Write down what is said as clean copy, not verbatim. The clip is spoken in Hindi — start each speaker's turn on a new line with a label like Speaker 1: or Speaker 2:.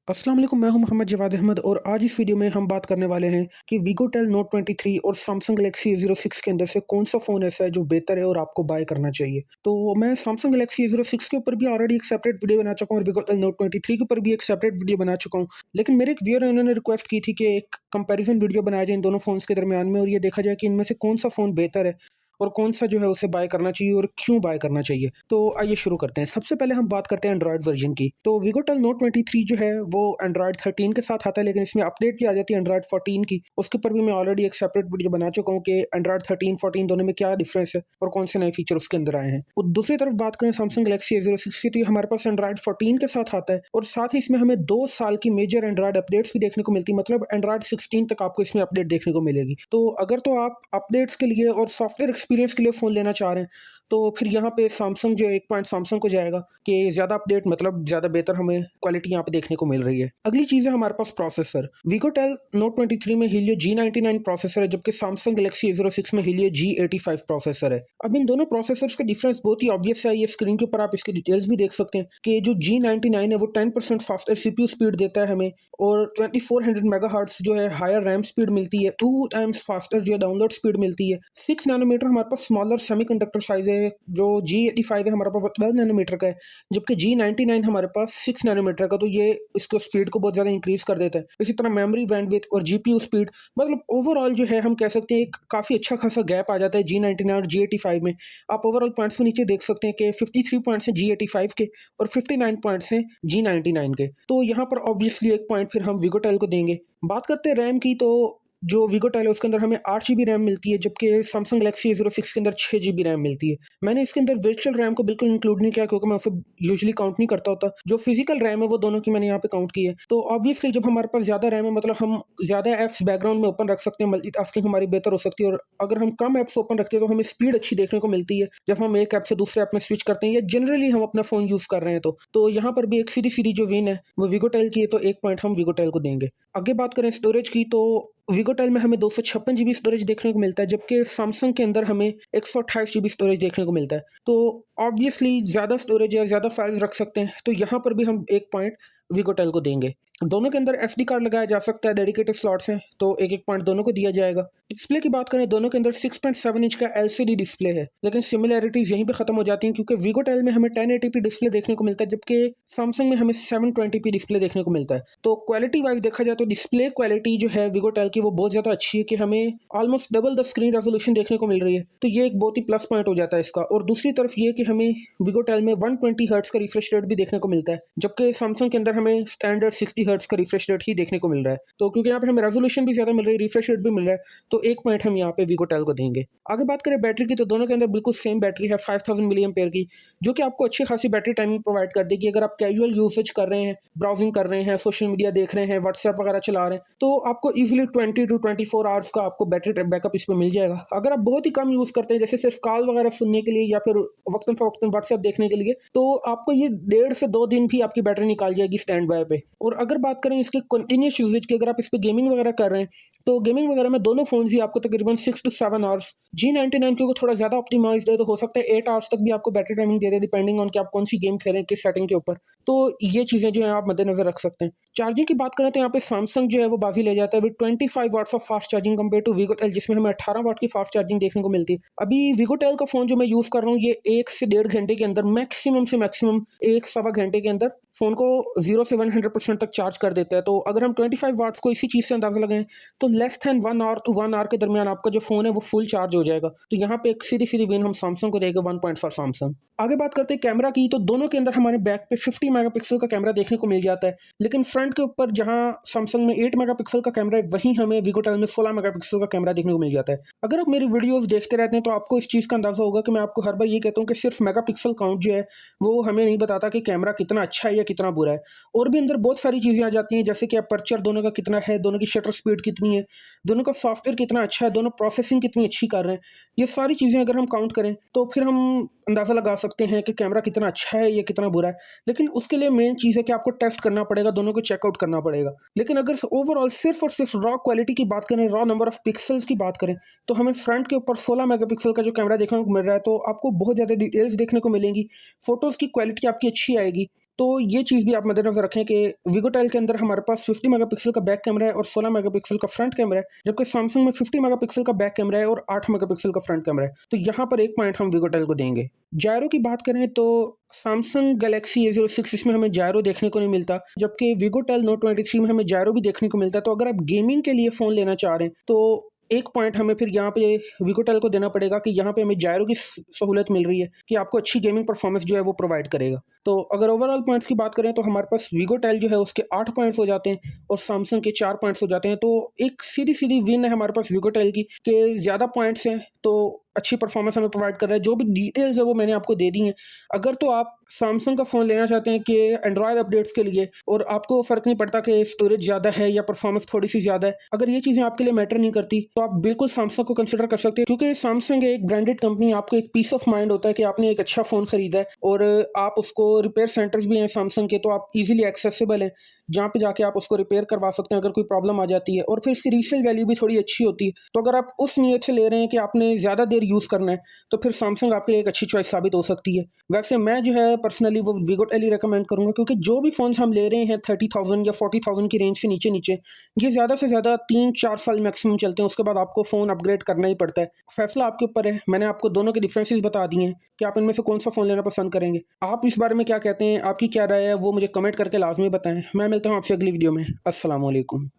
Speaker 1: अस्सलाम वालेकुम, मैं हूं मोहम्मद जवाद अहमद और आज इस वीडियो में हम बात करने वाले हैं कि वीगोटेल नोट 23 और सैमसंग गैलेक्सी A06 के अंदर से कौन सा फ़ोन ऐसा है जो बेहतर है और आपको बाय करना चाहिए। तो मैं सैमसंग गैलेक्सी A06 के ऊपर भी ऑलरेडी एक सेपरेट वीडियो बना चुका हूँ और वीगोटेल नोट 23 के ऊपर भी एक सेपरेट वीडियो बना चुका हूँ। लेकिन मेरे एक व्यूअर हैं, उन्होंने रिक्वेस्ट की थी कि एक कंपैरिजन वीडियो बनाया जाए इन दोनों फ़ोन्स के दरमियान में और ये देखा जाए कि इनमें से कौन सा फ़ोन बेहतर है और कौन-सा जो है उसे बाय करना चाहिए और क्यों बाय करना चाहिए। तो आइए शुरू करते हैं। सबसे पहले हम बात करते हैं एंड्रॉयड वर्ज़न की। तो वीगोटेल नोट 23 जो है वो एंड्रॉयड 13 के साथ आता है, लेकिन इसमें अपडेट भी आ जाती है एंड्रॉयड 14 की। उसके ऊपर भी मैं ऑलरेडी एक सेपरेट वीडियो बना चुका हूँ कि एंड्रॉयड 13, 14 दोनों में क्या डिफ़रेंस है और कौन से नए फीचर उसके अंदर आए हैं। और दूसरी तरफ बात करें सैमसंग गैलेक्सी A06 की, तो ये हमारे पास एंड्रॉयड 14 के साथ आता है और साथ ही इसमें हमें 2 साल की मेजर एंड्रॉयड अपडेट्स भी देखने को मिलती है, मतलब एंड्रॉयड 16 तक आपको इसमें अपडेट देखने को मिलेगी। तो अगर तो आप अपडेट्स के लिए और सॉफ्टवेयर एक्सपीरियंस के लिए फ़ोन लेना चाह रहे हैं, तो फिर यहाँ पे सैमसंग जो एक पॉइंट सैमसंग को जाएगा कि ज़्यादा अपडेट मतलब ज़्यादा बेहतर हमें क्वालिटी यहाँ पे देखने को मिल रही है। अगली चीज़ है हमारे पास प्रोसेसर। वीगोटेल नोट 23 में Helio G99 प्रोसेसर है, जबकि सैमसंग गैलेक्सी A06 में Helio G85 प्रोसेसर है। अब इन दोनों प्रोसेसर्स का डिफरेंस बहुत ही ऑब्वियस है, ये स्क्रीन के ऊपर आप इसकी डिटेल्स भी देख सकते हैं कि जो G99 है वो 10% फास्टर सीपीयू स्पीड देता है हमें और 2400 मेगाहर्ट्ज़ जो है हायर रैम स्पीड मिलती है, 2 टाइम्स फास्टर जो है डाउनलोड स्पीड मिलती है। 6 नैनोमीटर हमारे पास स्मॉलर सेमीकंडक्टर साइज़ है, जो G85 है हमारे पास वो 12 नैनोमीटर का है, जबकि G99 हमारे पास 6 नैनोमीटर का, तो ये इसको स्पीड को बहुत ज़्यादा इंक्रीज़ कर देता है। इसी तरह मेमोरी बैंडविड्थ और जीपीयू स्पीड, मतलब ओवरऑल जो है हम कह सकते हैं एक काफ़ी अच्छा खासा गैप आ जाता है G99 और G85 में। आप ओवरऑल पॉइंट्स के नीचे देख सकते हैं कि 53 पॉइंट्स हैं G85 के और 59 पॉइंट्स हैं G99 के। तो यहाँ पर ऑब्वियसली एक पॉइंट फिर हम वीगोटेल को देंगे। बात करते हैं रैम की, तो जो वीगोटेल है उसके अंदर हमें 8 जीबी रैम मिलती है, जबकि सैमसंग गैलेक्सी A06 के अंदर 6 जीबी रैम मिलती है। मैंने इसके अंदर वर्चुअल रैम को बिल्कुल इंक्लूड नहीं किया क्योंकि मैं उसे यूजुअली काउंट नहीं करता होता। जो फिजिकल रैम है वो दोनों की मैंने यहाँ पे काउंट की है। तो ऑब्वियसली जब हमारे पास ज़्यादा रैम है मतलब हम ज़्यादा ऐप्स बैकग्राउंड में ओपन रख सकते हैं, मल्टीटास्किंग हमारी बेहतर हो सकती है और अगर हम कम ऐप्स ओपन रखते हैं तो हमें स्पीड अच्छी देखने को मिलती है जब हम एक ऐप से दूसरे ऐप में स्विच करते हैं या जनरली हम अपना फ़ोन यूज़ कर रहे हैं तो यहाँ पर भी एक सीधी-सीधी जो विन है वो वीगोटेल की है, तो 1 पॉइंट हम वीगोटेल को देंगे। आगे बात करें स्टोरेज की, तो वीगोटेल में हमें 256 जीबी स्टोरेज देखने को मिलता है, जबकि सैमसंग के अंदर हमें 128 जीबी स्टोरेज देखने को मिलता है। तो ऑब्वियसली ज़्यादा स्टोरेज या ज़्यादा फाइल्स रख सकते हैं, तो यहाँ पर भी हम 1 पॉइंट वीगोटेल को देंगे। दोनों के अंदर एसडी कार्ड लगाया जा सकता है, डेडिकेटेड स्लॉट्स हैं, तो 1-1 पॉइंट दोनों को दिया जाएगा। डिस्प्ले की बात करें, दोनों के अंदर 6.7 इंच का एलसीडी डिस्प्ले है, लेकिन सिमिलैरिटीज़ यहीं पे खत्म हो जाती हैं क्योंकि वीगोटेल में हमें 1080p डिस्प्ले देखने को मिलता है, जबकि सैमसंग में हमें 720p डिस्प्ले देखने को मिलता है। तो क्वालिटी वाइज़ देखा जाए तो डिस्प्ले क्वालिटी जो है वीगोटेल की वो बहुत ज़्यादा अच्छी है कि हमें almost double the screen resolution देखने को मिल रही है, तो ये एक बहुत ही प्लस पॉइंट हो जाता है इसका। और दूसरी तरफ ये कि हमें वीगोटेल में 120 हर्ट्ज़ का रिफ्रेश रेट भी देखने को मिलता है, जबकि सैमसंग के अंदर हमें स्टैंडर्ड 60 हर्ट्ज़ का रिफ्रेश रेट ही देखने को मिल रहा है। तो क्योंकि यहाँ पे हमें रेज़ोल्यूशन भी ज़्यादा मिल रही है, रिफ्रेश रेट भी मिल रहा है, तो 1 पॉइंट हम यहाँ पे वीगोटेल को देंगे। आगे बात करें बैटरी की, तो दोनों के अंदर बिल्कुल सेम बैटरी है 5000 मिली एम्पेयर की, जो कि आपको अच्छी खासी बैटरी टाइमिंग प्रोवाइड कर देगी। अगर आप कैजुअल यूसेज कर रहे हैं, ब्राउजिंग कर रहे हैं, सोशल मीडिया देख रहे हैं, व्हाट्सएप वगैरह चला रहे हैं, तो आपको ईज़िली 20 टू 24 आवर्स का आपको बैटरी बैकअप इस पे मिल जाएगा। अगर आप बहुत ही कम यूज़ करते हैं, जैसे सिर्फ कॉल वगैरह सुनने के लिए या फिर वक्तन-फ़वक्तन व्हाट्सएप देखने के लिए, तो आपको ये 1.5 से 2 दिन भी आपकी बैटरी निकाल जाएगी स्टैंड बाय पे। और अगर बात करें इसके कंटिन्यूअस यूसेज की, अगर आप इस पे गेमिंग वगैरह कर रहे हैं, तो गेमिंग वगैरह में दोनों फ़ोन्स ही आपको तकरीबन 6 टू 7 आवर्स, G99 क्योंकि थोड़ा ज़्यादा ऑप्टिमाइज़्ड है, तो हो सकता है 8 आवर्स तक भी आपको battery timing they they, depending on कि आप कौन सी गेम खेल रहे हैं, किस सेटिंग के ऊपर। तो ये चीज़ें जो हैं आप मद्देनज़र रख सकते हैं। चार्जिंग की बात करें तो यहाँ पे सैमसंग जो है वो बाजी ले जाता है with 25 watts of fast charging compared to वीगोटेल, जिसमें हमें 18 वाट की फास्ट चार्जिंग देखने को मिलती है। अभी वीगोटेल का फ़ोन जो मैं यूज़ कर रहा हूँ, ये 1 से 1.5 घंटे के अंदर मैक्सिमम से मैक्सिमम 1 सवा घंटे के अंदर फ़ोन को 0 से 100% तक चार्ज कर देता है। तो अगर हम 25 वाट्स को इसी चीज़ से अंदाज़ा लगाएं, तो less than 1 hour to 1 hour के दरमियान आपका जो फ़ोन है वो फुल चार्ज हो जाएगा। तो यहाँ पे एक सीधी-सीधी विन हम सैमसंग को देंगे, 1 पॉइंट फॉर सैमसंग। आगे बात करते हैं कैमरा की, तो दोनों के अंदर हमारे बैक पे 50 मेगापिक्सल का कैमरा देखने को मिल जाता है, लेकिन फ्रंट के ऊपर जहाँ सैमसंग में 8 मेगापिक्सल का कैमरा है, वहीं हमें वीगोटेल में 16 मेगापिक्सल का कैमरा देखने को मिल जाता है। अगर आप मेरी वीडियोस देखते रहते हैं तो आपको इस चीज़ का अंदाज़ा होगा कि मैं आपको हर बार ये कहता हूँ कि सिर्फ मेगापिक्सल काउंट जो है वो हमें नहीं बताता कि कैमरा कितना अच्छा है या कितना बुरा है। और भी अंदर बहुत सारी चीज़ें आ जाती हैं, जैसे कि अपर्चर दोनों का कितना है, दोनों की शटर स्पीड कितनी है, दोनों का सॉफ्टवेयर कितना अच्छा है, दोनों प्रोसेसिंग कितनी अच्छी कर रहे हैं। ये सारी चीज़ें अगर हम काउंट करें तो फिर हम अंदाज़ा लगा सकते हैं कि कैमरा कितना अच्छा है या कितना बुरा है। लेकिन उसके लिए मेन चीज़ है कि आपको टेस्ट करना पड़ेगा, दोनों को चेकआउट करना पड़ेगा। लेकिन अगर ओवरऑल सिर्फ़ और सिर्फ़ रॉ क्वालिटी की बात करें, रॉ नंबर ऑफ पिक्सेल्स की बात करें, तो हमें फ्रंट के ऊपर 16 मेगापिक्सल का जो कैमरा देखने को मिल रहा है, तो आपको बहुत ज़्यादा डिटेल्स देखने को मिलेंगी। फ़ोटोज़ की क्वालिटी आपकी अच्छी आएगी। तो ये चीज़ भी आप मद्देनज़र रखें कि वीगोटेल के अंदर हमारे पास 50 मेगापिक्सल का बैक कैमरा है और 16 मेगापिक्सल का फ्रंट कैमरा है, जबकि सैमसंग में 50 मेगापिक्सल का बैक कैमरा है और 8 मेगापिक्सल का फ्रंट कैमरा है। तो यहाँ पर एक पॉइंट हम वीगोटेल को देंगे। जायरो की बात करें तो सैमसंग गैलेक्सी A06 इसमें हमें जायरो देखने को नहीं मिलता, जबकि वीगोटेल नोट 23 में हमें जायरो भी देखने को मिलता है। तो अगर आप गेमिंग के लिए फ़ोन लेना चाह रहे हैं तो एक पॉइंट हमें फिर यहाँ पे वीगोटेल को देना पड़ेगा कि यहाँ पे हमें जायरो की सहूलत मिल रही है कि आपको अच्छी गेमिंग परफॉर्मेंस जो है वो प्रोवाइड करेगा। तो अगर ओवरऑल पॉइंट्स की बात करें तो हमारे पास वीगोटेल जो है उसके 8 पॉइंट्स हो जाते हैं और सैमसंग के 4 पॉइंट्स हो जाते हैं। तो एक सीधी-सीधी विन है हमारे पास वीगोटेल की कि ज़्यादा पॉइंट्स हैं तो अच्छी परफॉर्मेंस हमें प्रोवाइड कर रहा है। जो भी डिटेल्स है वो मैंने आपको दे दी हैं। अगर तो आप सैमसंग का फ़ोन लेना चाहते हैं कि एंड्रॉयड अपडेट्स के लिए और आपको फ़र्क नहीं पड़ता कि स्टोरेज ज़्यादा है या परफॉर्मेंस थोड़ी-सी ज़्यादा है, अगर ये चीज़ें आपके लिए मैटर नहीं करती, तो आप बिल्कुल सैमसंग को कंसिडर कर सकते हैं, क्योंकि सैमसंग एक ब्रांडेड कंपनी है। आपको एक पीस ऑफ माइंड होता है कि आपने एक अच्छा फ़ोन खरीदा है और आप उसको रिपेयर सेंटर्स भी हैं सैमसंग के, तो आप ईज़िली एक्सेसिबल हैं, जहाँ पे जाके आप उसको रिपेयर करवा सकते हैं अगर कोई प्रॉब्लम आ जाती है, और फिर इसकी रीसेल वैल्यू भी थोड़ी अच्छी होती है। तो अगर आप उस नीयत से ले रहे हैं कि आपने ज़्यादा देर यूज़ करना है, तो फिर सैमसंग आपके लिए एक अच्छी चॉइस साबित हो सकती है। वैसे मैं जो है पर्सनली वो वीगोटेल ही रिकमेंड करूँगा, क्योंकि जो भी फ़ोन्स हम ले रहे हैं 30,000 या 40,000 की रेंज से नीचे-नीचे, ये ज़्यादा से ज़्यादा 3-4 साल मैक्सिमम चलते हैं, उसके बाद आपको फ़ोन अपग्रेड करना ही पड़ता है। फैसला आपके ऊपर है। मैंने आपको दोनों के डिफरेंसेस बता दिए हैं कि आप इनमें से कौन-सा फ़ोन लेना पसंद करेंगे। आप इस बारे में क्या कहते हैं? आपकी क्या राय है? वो मुझे कमेंट करके लाज़मी बताएँ। मैं मिलता हूँ आपसे अगली वीडियो में। अस्सलाम वालेकुम।